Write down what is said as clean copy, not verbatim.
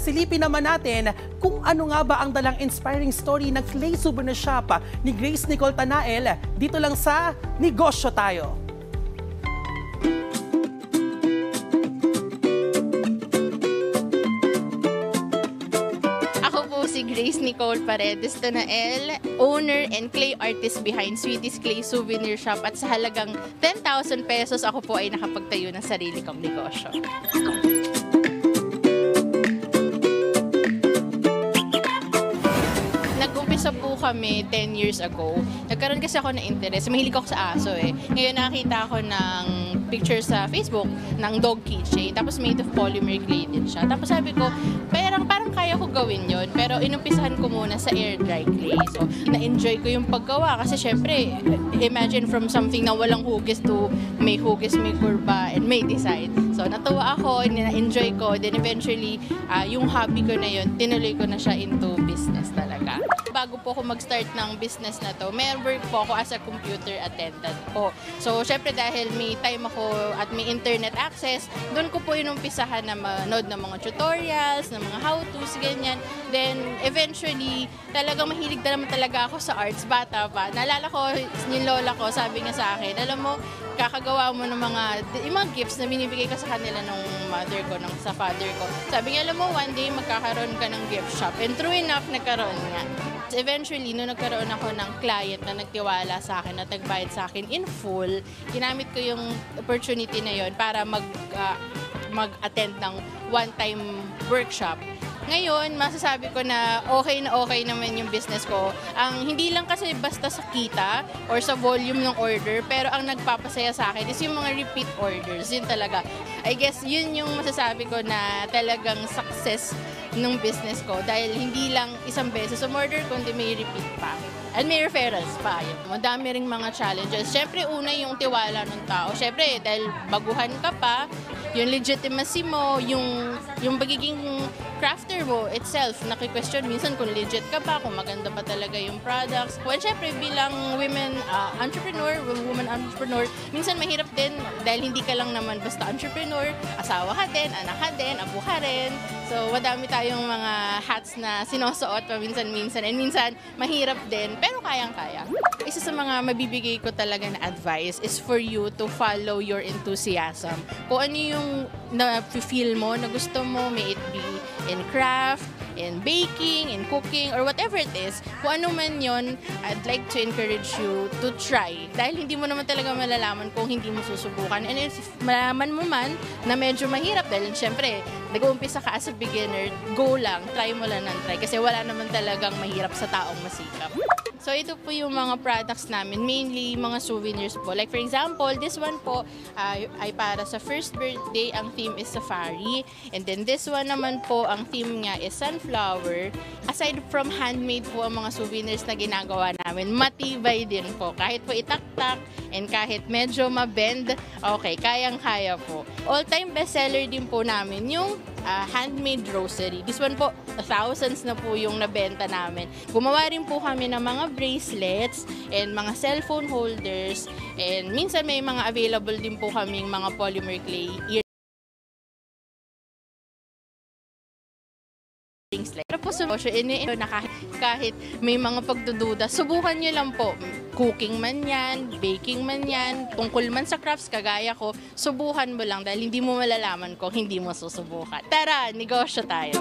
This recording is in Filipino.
Silipin naman natin kung ano nga ba ang dalang inspiring story ng clay souvenir shop ni Grace Nicole Tanael dito lang sa Negosyo Tayo. Si Grace Nicole Paredes Tanael, owner and clay artist behind Sweetie's Clay Souvenir Shop, at sa halagang 10,000 pesos ako po ay nakapagtayo ng sarili kong negosyo. Nag-umpisa po kami 10 years ago. Nagkaroon kasi ako ng interest. Mahilig ako sa aso eh. Ngayon nakita ako ng picture sa Facebook ng dog keychain. Tapos made of polymer clay din siya. Tapos sabi ko, parang kaya ko gawin yon. Pero inumpisahan ko muna sa air dry clay. So, na-enjoy ko yung paggawa. Kasi syempre, imagine from something na walang hugis to may hugis, may kurba, and may design. So, natuwa ako, na-enjoy ko. Then eventually, yung hobby ko na yun, tinuloy ko na siya into business talaga. Bago po ako mag-start ng business na to, may work po ako as a computer attendant po. So, syempre dahil may time ako at may internet access, doon ko po inumpisahan na manood ng mga tutorials, ng mga how-tos, ganyan. Then, eventually, talagang mahilig na naman talaga ako sa arts, bata pa. Naalala ko, yung lola ko, sabi nga sa akin, alam mo, kakagawa mo ng yung mga gifts na binibigay ko sa kanila ng mother ko, sa father ko. Sabi niya, alam mo, one day magkakaroon ka ng gift shop. And true enough, nagkaroon nga. Eventually, nung nagkaroon ako ng client na nagtiwala sa akin at nagbayad sa akin in full, ginamit ko yung opportunity na yon para mag-attend ng one-time workshop. Ngayon, masasabi ko na okay naman yung business ko. Ang hindi lang kasi basta sa kita or sa volume ng order, pero ang nagpapasaya sa akin is yung mga repeat orders. Yun talaga. I guess yun yung masasabi ko na talagang success ng business ko dahil hindi lang isang beses umorder, kundi may repeat pa. And may referrals pa. Madami ring mga challenges. Siyempre, una yung tiwala ng tao. Siyempre, dahil baguhan ka pa, yung legitimacy mo, yung pagiging crafter mo itself, naki-question minsan kung legit ka pa, kung maganda pa talaga yung products. Well, syempre, bilang woman entrepreneur, minsan mahirap din dahil hindi ka lang naman basta entrepreneur, asawa ka din, anak ka din, apo ka rin. So, madami tayong mga hats na sinusuot paminsan-minsan, and minsan mahirap din, pero kayang-kaya. Isa sa mga mabibigay ko talaga na advice is for you to follow your enthusiasm. Kung ano yung na-feel mo, na gusto mo, may it be in craft, in baking, in cooking, or whatever it is, kung ano man yon, I'd like to encourage you to try. Dahil hindi mo naman talaga malalaman kung hindi mo susubukan. And if malaman mo man na medyo mahirap, dahil syempre, nag-uumpisa ka as a beginner, go lang, try mo lang ng try. Kasi wala naman talagang mahirap sa taong masikap. So ito po yung mga products namin, mainly mga souvenirs po. Like for example, this one po ay para sa first birthday, ang theme is safari. And then this one naman po, ang theme niya is sunflower. Aside from handmade po ang mga souvenirs na ginagawa namin, matibay din po. Kahit po itaktak and kahit medyo mabend, okay, kayang-kaya po. All-time bestseller din po namin yung handmade rosary. This one po, thousands na po yung nabenta namin. Gumawa rin po kami ng mga bracelets and mga cellphone holders, and minsan may mga available din po kaming mga polymer clay earrings. Pero po sa na kahit may mga pagdududa, subukan nyo lang po. Cooking man yan, baking man yan, tungkol man sa crafts, kagaya ko, subukan mo lang dahil hindi mo malalaman kung hindi mo susubukan. Tara, negosyo tayo!